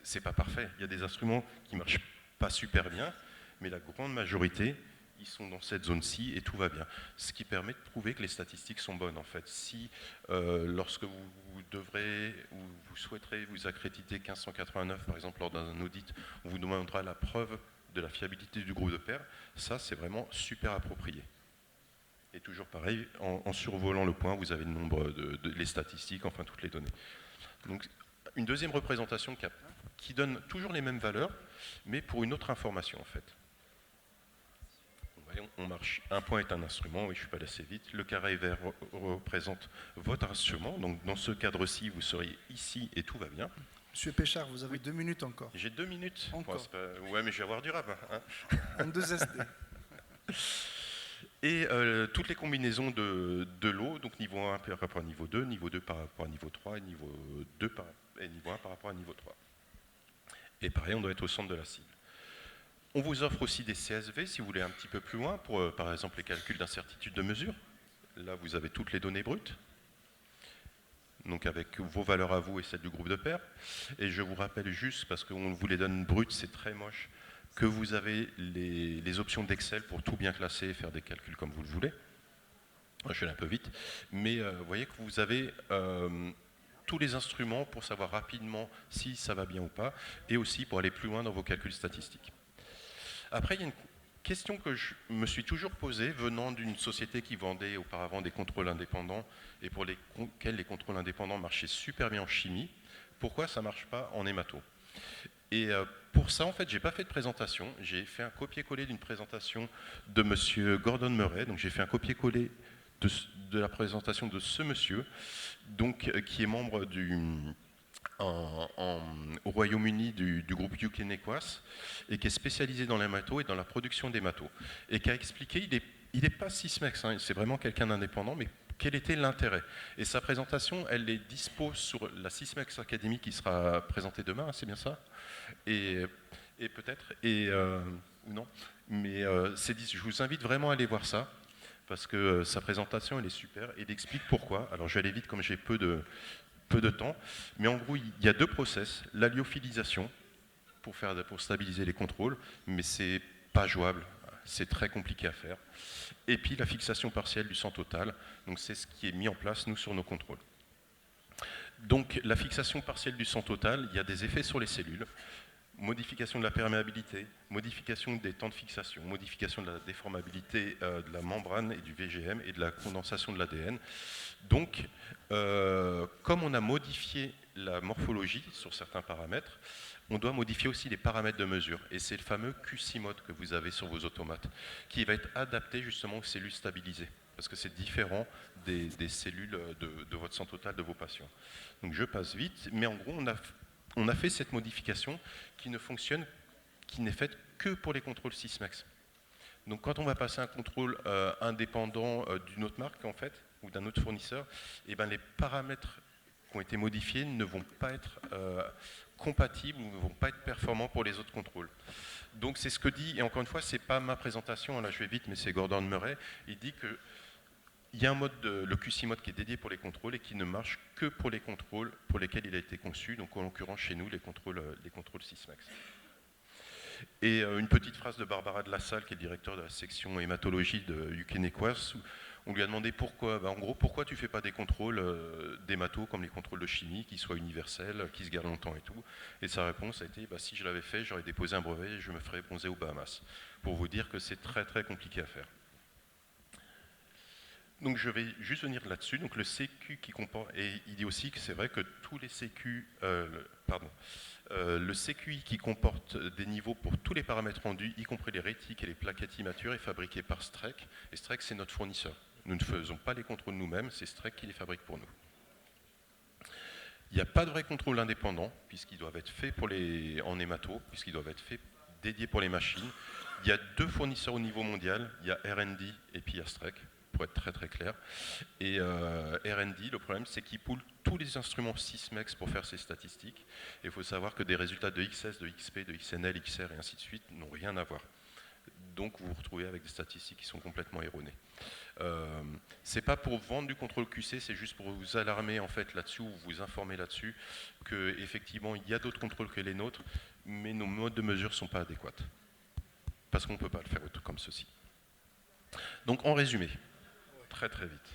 c'est pas parfait, il y a des instruments qui marchent pas super bien, mais la grande majorité, ils sont dans cette zone-ci et tout va bien. Ce qui permet de prouver que les statistiques sont bonnes en fait. Si lorsque vous devrez ou vous souhaiterez vous accréditer 1589 par exemple lors d'un audit, on vous demandera la preuve de la fiabilité du groupe de pairs, ça c'est vraiment super approprié. Et toujours pareil, en survolant le point, vous avez le nombre les statistiques, enfin toutes les données. Donc une deuxième représentation qui donne toujours les mêmes valeurs, mais pour une autre information en fait. On marche, un point est un instrument, oui je suis pas allé assez vite, le carré vert représente votre instrument, donc dans ce cadre-ci vous seriez ici et tout va bien. Monsieur Péchard, vous avez 2 minutes encore. J'ai 2 minutes encore. Ouais mais je vais avoir du rap. Hein. En 2 SD. Et toutes les combinaisons de l'eau, donc niveau 1 par rapport à niveau 2, niveau 2 par rapport à niveau 3 et niveau 2 et niveau 1 par rapport à niveau 3. Et pareil, on doit être au centre de la cible. On vous offre aussi des CSV si vous voulez un petit peu plus loin pour par exemple les calculs d'incertitude de mesure. Là vous avez toutes les données brutes, donc avec vos valeurs à vous et celles du groupe de pairs. Et je vous rappelle juste, parce qu'on vous les donne brutes, c'est très moche, que vous avez les options d'Excel pour tout bien classer et faire des calculs comme vous le voulez. Je vais aller un peu vite, mais vous voyez que vous avez tous les instruments pour savoir rapidement si ça va bien ou pas, et aussi pour aller plus loin dans vos calculs statistiques. Après, il y a une question que je me suis toujours posée, venant d'une société qui vendait auparavant des contrôles indépendants et pour lesquels les contrôles indépendants marchaient super bien en chimie. Pourquoi ça ne marche pas en hémato? Et pour ça, en fait, je n'ai pas fait de présentation. J'ai fait un copier-coller d'une présentation de monsieur Gordon Murray. Donc, j'ai fait un copier-coller de la présentation de ce monsieur, donc, qui est membre au Royaume-Uni du groupe UK Nequas et qui est spécialisé dans l'hémato et dans la production d'hémato et qui a expliqué, il n'est pas Sysmex, hein, c'est vraiment quelqu'un d'indépendant, mais quel était l'intérêt. Et sa présentation, elle est dispo sur la Sysmex Academy qui sera présentée demain, c'est bien ça? Et peut-être, ou non, mais je vous invite vraiment à aller voir ça, parce que sa présentation, elle est super, et il explique pourquoi. Alors je vais aller vite comme j'ai peu de temps, mais en gros, il y a 2 process. La lyophilisation, pour stabiliser les contrôles, mais c'est pas jouable, c'est très compliqué à faire. Et puis la fixation partielle du sang total, donc c'est ce qui est mis en place, nous, sur nos contrôles. Donc la fixation partielle du sang total, il y a des effets sur les cellules, modification de la perméabilité, modification des temps de fixation, modification de la déformabilité de la membrane et du VGM et de la condensation de l'ADN. Donc, comme on a modifié la morphologie sur certains paramètres, on doit modifier aussi les paramètres de mesure. Et c'est le fameux QC mode que vous avez sur vos automates, qui va être adapté justement aux cellules stabilisées, parce que c'est différent des cellules de votre sang total de vos patients. Donc je passe vite, mais en gros, on a fait cette modification qui ne fonctionne, qui n'est faite que pour les contrôles Sysmex. Donc quand on va passer un contrôle indépendant d'une autre marque, en fait, ou d'un autre fournisseur, et ben les paramètres qui ont été modifiés ne vont pas être compatibles ou ne vont pas être performants pour les autres contrôles. Donc c'est ce que dit, et encore une fois, c'est pas ma présentation, là je vais vite, mais c'est Gordon Murray, il dit que il y a un mode, le QC mode qui est dédié pour les contrôles et qui ne marche que pour les contrôles pour lesquels il a été conçu, donc en l'occurrence chez nous, les contrôles Sysmex. Et une petite phrase de Barbara de la Salle, qui est directeur de la section hématologie de UK Nequas, On lui a demandé pourquoi, en gros, pourquoi tu ne fais pas des contrôles des matos comme les contrôles de chimie, qui soient universels, qui se gardent longtemps et tout. Et sa réponse a été, si je l'avais fait, j'aurais déposé un brevet et je me ferais bronzer aux Bahamas. Pour vous dire que c'est très très compliqué à faire. Donc je vais juste venir là-dessus. Donc le CQ qui comporte, et il dit aussi que c'est vrai que tous les CQ, le CQI qui comporte des niveaux pour tous les paramètres rendus, y compris les rétiques et les plaquettes immatures, est fabriqué par Strec. Et Strec, c'est notre fournisseur. Nous ne faisons pas les contrôles nous-mêmes, c'est Strec qui les fabrique pour nous. Il n'y a pas de vrai contrôle indépendant, puisqu'ils doivent être faits en hémato, puisqu'ils doivent être faits dédiés pour les machines. Il y a 2 fournisseurs au niveau mondial, il y a R&D et puis il y a Strec, pour être très très clair. Et R&D, le problème, c'est qu'ils poolent tous les instruments Sysmex pour faire ces statistiques. Et il faut savoir que des résultats de XS, de XP, de XNL, XR et ainsi de suite n'ont rien à voir. Donc vous vous retrouvez avec des statistiques qui sont complètement erronées. C'est pas pour vendre du contrôle QC, c'est juste pour vous alarmer en fait là-dessus, ou vous informer là-dessus, qu'effectivement il y a d'autres contrôles que les nôtres, mais nos modes de mesure ne sont pas adéquats. Parce qu'on ne peut pas le faire comme ceci. Donc en résumé, très très vite.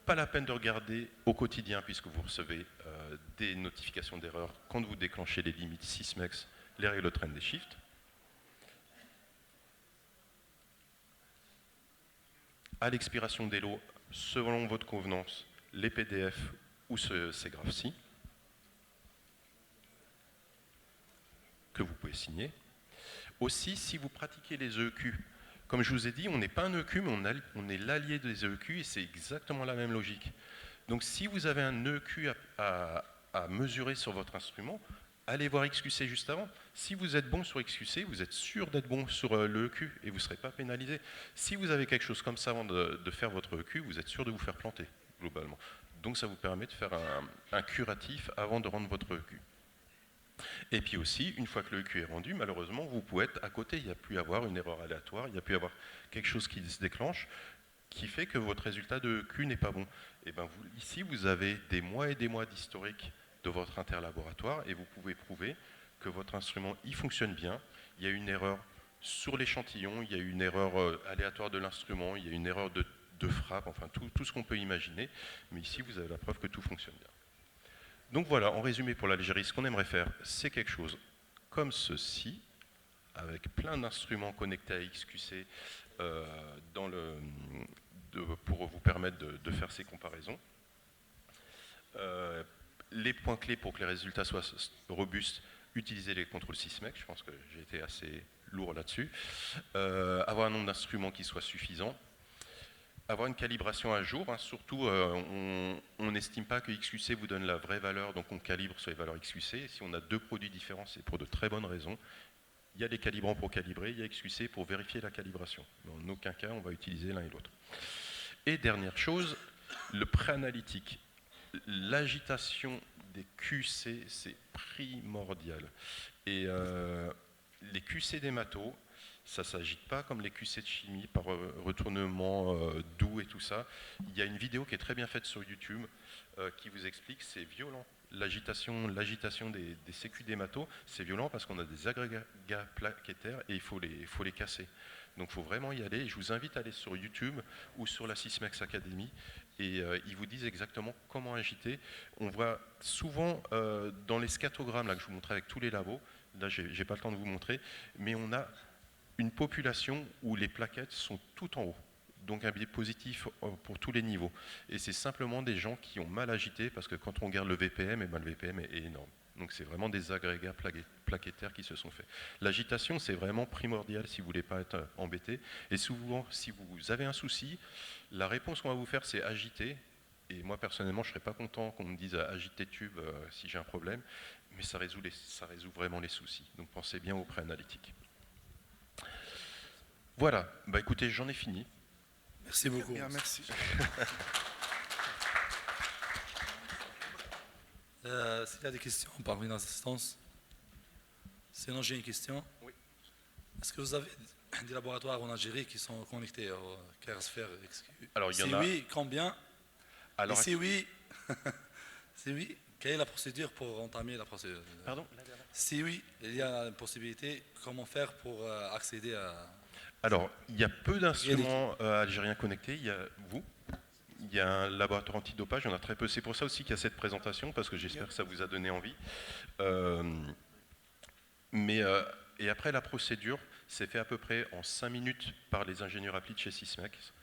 Pas la peine de regarder au quotidien puisque vous recevez des notifications d'erreur quand vous déclenchez les limites Sysmex, les règles de trend des shifts. À l'expiration des lots, selon votre convenance, les PDF ou ces graphes-ci que vous pouvez signer. Aussi, si vous pratiquez les EEQ, comme je vous ai dit, on n'est pas un EEQ, mais on est l'allié des EEQ et c'est exactement la même logique. Donc si vous avez un EEQ à mesurer sur votre instrument, allez voir XQC juste avant. Si vous êtes bon sur XQC, vous êtes sûr d'être bon sur l'EEQ et vous ne serez pas pénalisé. Si vous avez quelque chose comme ça avant de faire votre EEQ, vous êtes sûr de vous faire planter, globalement. Donc ça vous permet de faire un curatif avant de rendre votre EEQ. Et puis aussi, une fois que le EQ est rendu, malheureusement, vous pouvez être à côté, il n'y a plus à avoir une erreur aléatoire, il n'y a plus à avoir quelque chose qui se déclenche, qui fait que votre résultat de EQ n'est pas bon. Et bien ici, vous avez des mois et des mois d'historique de votre interlaboratoire et vous pouvez prouver que votre instrument y fonctionne bien. Il y a une erreur sur l'échantillon, il y a une erreur aléatoire de l'instrument, il y a une erreur de frappe, enfin tout ce qu'on peut imaginer. Mais ici, vous avez la preuve que tout fonctionne bien. Donc voilà, en résumé pour l'Algérie, ce qu'on aimerait faire, c'est quelque chose comme ceci, avec plein d'instruments connectés à XQC pour vous permettre de faire ces comparaisons. Les points clés pour que les résultats soient robustes, utiliser les contrôles Sysmex, je pense que j'ai été assez lourd là-dessus. Avoir un nombre d'instruments qui soit suffisant. Avoir une calibration à jour, hein. Surtout on n'estime pas que XQC vous donne la vraie valeur, donc on calibre sur les valeurs XQC. Si on a 2 produits différents, c'est pour de très bonnes raisons. Il y a des calibrants pour calibrer, il y a XQC pour vérifier la calibration. Mais en aucun cas, on va utiliser l'un et l'autre. Et dernière chose, le préanalytique. L'agitation des QC, c'est primordial. Et les QC des matos, ça ne s'agite pas comme les QC de chimie par retournement doux et tout ça. Il y a une vidéo qui est très bien faite sur YouTube qui vous explique, c'est violent. L'agitation des CQ des matos, c'est violent parce qu'on a des agrégats plaquettaires et il faut les casser. Donc il faut vraiment y aller. Je vous invite à aller sur YouTube ou sur la Sysmex Academy et ils vous disent exactement comment agiter. On voit souvent dans les scatogrammes là, que je vous montrais avec tous les labos, là j'ai pas le temps de vous montrer, mais on a une population où les plaquettes sont tout en haut. Donc un biais positif pour tous les niveaux. Et c'est simplement des gens qui ont mal agité parce que quand on regarde le VPM, le VPM est énorme. Donc c'est vraiment des agrégats plaquettaires qui se sont faits. L'agitation, c'est vraiment primordial si vous ne voulez pas être embêté. Et souvent, si vous avez un souci, la réponse qu'on va vous faire, c'est agiter. Et moi, personnellement, je ne serais pas content qu'on me dise agiter tube si j'ai un problème. Mais ça résout vraiment les soucis. Donc pensez bien au préanalytique. Voilà. Bah, écoutez, j'en ai fini. Merci beaucoup. Bien, merci. S'il y a des questions parmi l'assistance, sinon j'ai une question. Oui. Est-ce que vous avez des laboratoires en Algérie qui sont connectés au Kerosphere XQ? Alors, il y en si a... oui, combien? Alors, et si oui, si oui, quelle est la procédure pour entamer la procédure? Pardon? Si oui, il y a une possibilité, comment faire pour accéder à... Alors, il y a peu d'instruments algériens connectés. Il y a vous, il y a un laboratoire antidopage, il y en a très peu. C'est pour ça aussi qu'il y a cette présentation, parce que j'espère que ça vous a donné envie. Et après, la procédure, c'est fait à peu près en 5 minutes par les ingénieurs applis de chez Sysmex.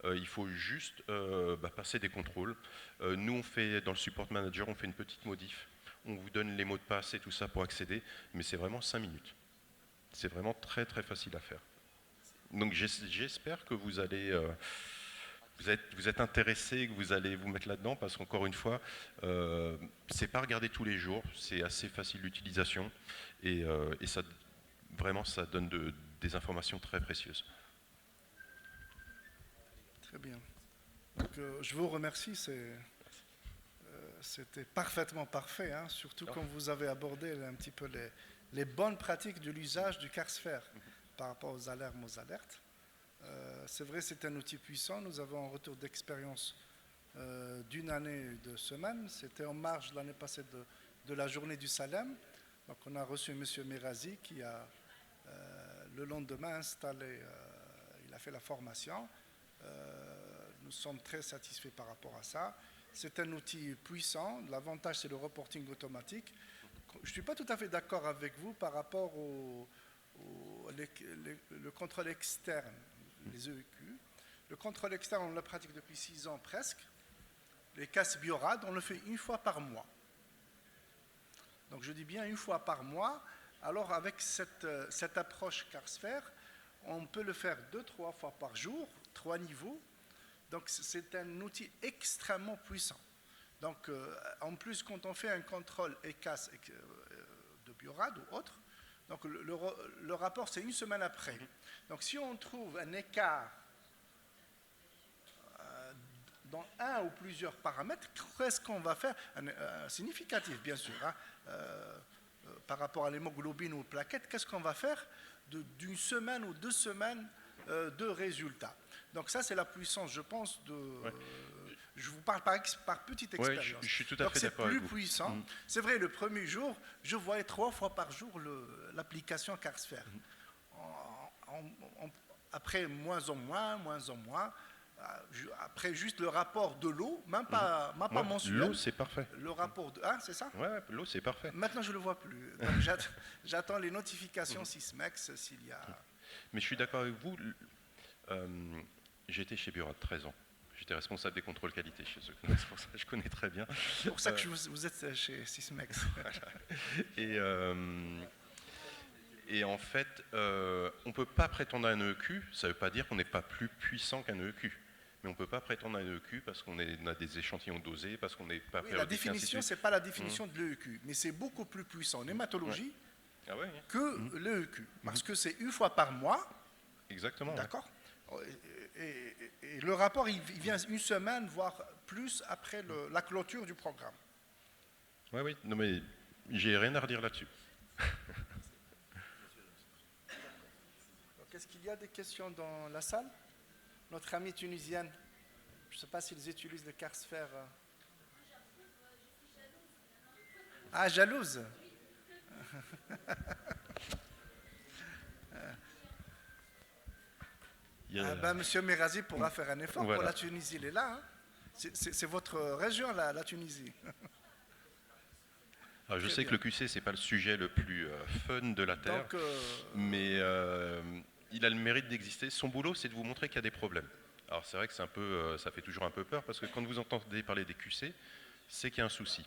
Il faut juste passer des contrôles. Nous, on fait, dans le support manager, on fait une petite modif. On vous donne les mots de passe et tout ça pour accéder, mais c'est vraiment 5 minutes. C'est vraiment très très facile à faire. Donc j'espère que vous allez... vous êtes intéressé, que vous allez vous mettre là-dedans, parce qu'encore une fois, c'est pas regardé tous les jours, c'est assez facile d'utilisation, et ça, vraiment, ça donne des informations très précieuses. Très bien. Donc, je vous remercie, c'était parfaitement parfait, hein, surtout quand vous avez abordé un petit peu les bonnes pratiques de l'usage du Carsphere par rapport aux alarmes, aux alertes. C'est vrai, c'est un outil puissant. Nous avons un retour d'expérience d'une année et 2 semaines. C'était en marge l'année passée de la journée du Salem. Donc, on a reçu M. Merazi qui a le lendemain installé, il a fait la formation. Nous sommes très satisfaits par rapport à ça. C'est un outil puissant. L'avantage, c'est le reporting automatique. Je ne suis pas tout à fait d'accord avec vous par rapport le contrôle externe, les EEQ. Le contrôle externe, on le pratique depuis 6 ans presque. Les CAS Biorad, on le fait 1 fois par mois. Donc je dis bien 1 fois par mois. Alors avec cette approche Carsphere, on peut le faire 2-3 fois par jour, 3 niveaux. Donc c'est un outil extrêmement puissant. Donc en plus, quand on fait un contrôle ECAS de Biorad ou autre, donc le rapport c'est 1 semaine après. Donc si on trouve un écart dans un ou plusieurs paramètres, qu'est-ce qu'on va faire? Significatif bien sûr, hein, par rapport à l'hémoglobine ou aux plaquettes, qu'est-ce qu'on va faire d'une semaine ou 2 semaines de résultats? Donc ça c'est la puissance, je pense, je vous parle par petite expérience. Ouais, je suis tout à fait d'accord avec vous. C'est plus puissant. C'est vrai, le premier jour, je voyais 3 fois par jour l'application Carsphere. Après, moins en moins. Après, juste le rapport de l'eau, même pas mensuel. L'eau, c'est parfait. Le rapport de... Ah, c'est ça? Ouais, l'eau, c'est parfait. Maintenant, je ne le vois plus. Donc, j'attends les notifications Sysmex s'il y a... Mais je suis d'accord avec vous. J'étais chez Biorad 13 ans. J'étais responsable des contrôles qualité chez eux. C'est pour ça que je connais très bien. C'est pour ça que vous êtes chez Sysmex. Et en fait, on ne peut pas prétendre à un EEQ. Ça ne veut pas dire qu'on n'est pas plus puissant qu'un EEQ. Mais on ne peut pas prétendre à un EEQ parce qu'on a des échantillons dosés, parce qu'on n'est pas périodique. La définition, ce n'est pas la définition de l'EEQ, mais c'est beaucoup plus puissant en hématologie que l'EEQ. Parce que c'est 1 fois par mois. Exactement. D'accord. Et le rapport, il vient 1 semaine, voire plus, après la clôture du programme. Oui. Non, mais j'ai rien à redire là-dessus. Est-ce qu'il y a des questions dans la salle? Notre amie tunisienne, je ne sais pas s'ils utilisent le Carsphere. Ah, jalouse. Monsieur Merazi pourra faire un effort pour la Tunisie, il est là. Hein. C'est votre région, la Tunisie. Alors, je sais que le QC, ce n'est pas le sujet le plus fun de la Terre, mais il a le mérite d'exister. Son boulot, c'est de vous montrer qu'il y a des problèmes. Alors c'est vrai que c'est un peu, ça fait toujours un peu peur, parce que quand vous entendez parler des QC, c'est qu'il y a un souci.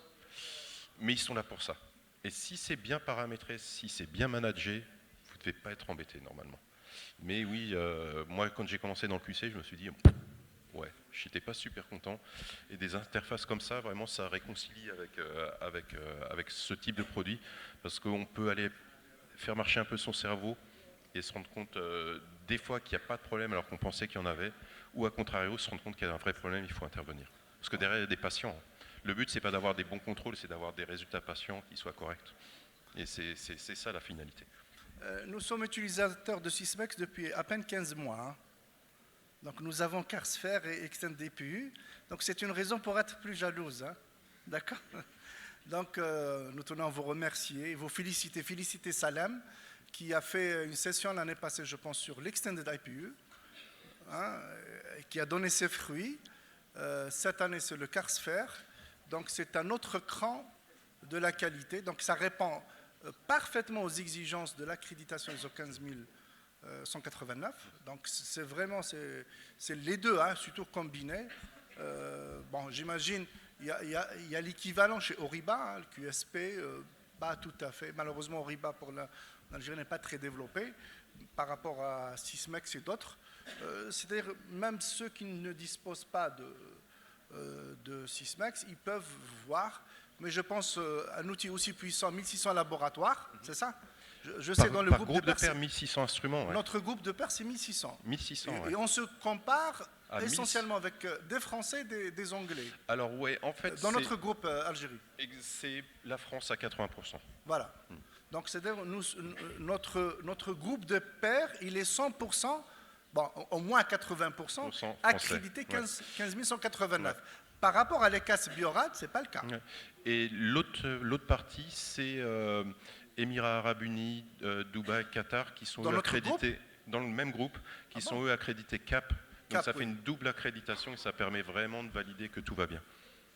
Mais ils sont là pour ça. Et si c'est bien paramétré, si c'est bien managé, vous ne devez pas être embêté normalement. Mais oui, moi quand j'ai commencé dans le QC, je me suis dit, ouais, je n'étais pas super content. Et des interfaces comme ça, vraiment, ça réconcilie avec ce type de produit, parce qu'on peut aller faire marcher un peu son cerveau et se rendre compte des fois qu'il n'y a pas de problème alors qu'on pensait qu'il y en avait, ou à contrario, se rendre compte qu'il y a un vrai problème, il faut intervenir. Parce que derrière, il y a des patients. Le but, c'est pas d'avoir des bons contrôles, c'est d'avoir des résultats patients qui soient corrects. Et c'est ça la finalité. Nous sommes utilisateurs de Sysmex depuis à peine 15 mois. Hein. Donc nous avons Carsphere et Extend DPU. Donc c'est une raison pour être plus jalouse. Hein. D'accord. Donc nous tenons à vous remercier, vous féliciter Salem. qui a fait une session l'année passée, je pense, sur l'Extended IPU, hein, qui a donné ses fruits. Cette année, c'est le Carsphere. Donc, c'est un autre cran de la qualité. Donc, ça répond parfaitement aux exigences de l'accréditation ISO 15189. Donc, c'est vraiment c'est les deux, hein, surtout combinés. Bon, j'imagine, il y a l'équivalent chez Oriba, hein, le QSP, pas tout à fait. Malheureusement, Oriba pour l'Algérie n'est pas très développé par rapport à Sysmex et d'autres. C'est-à-dire, même ceux qui ne disposent pas de Sysmex, ils peuvent voir. Mais je pense un outil aussi puissant, 1600 laboratoires, c'est ça? Je sais dans le groupe de pairs, 1600 instruments. Ouais. Notre groupe de pairs, c'est 1600. 1600, et on se compare à essentiellement avec des Français et des Anglais. Alors, ouais, en fait. Dans notre groupe Algérie. C'est la France à 80%. Voilà. Donc, c'est-à-dire, notre groupe de pairs, il est 100%, bon, au moins 80%, accrédité 15 189. Ouais. Par rapport à l'ECAS Biorad, ce n'est pas le cas. Ouais. Et l'autre partie, c'est Émirats Arabes Unis, Dubaï, Qatar, qui sont eux accrédités dans le même groupe, qui sont eux accrédités CAP. Donc ça fait une double accréditation et ça permet vraiment de valider que tout va bien.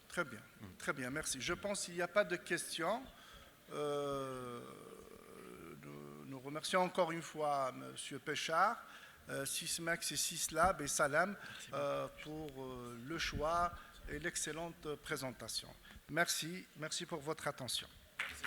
Très bien, très bien, merci. Je pense qu'il n'y a pas de questions. Nous remercions encore une fois M. Péchard, Sysmex et Syslab et Salam pour le choix et l'excellente présentation. Merci pour votre attention. Merci.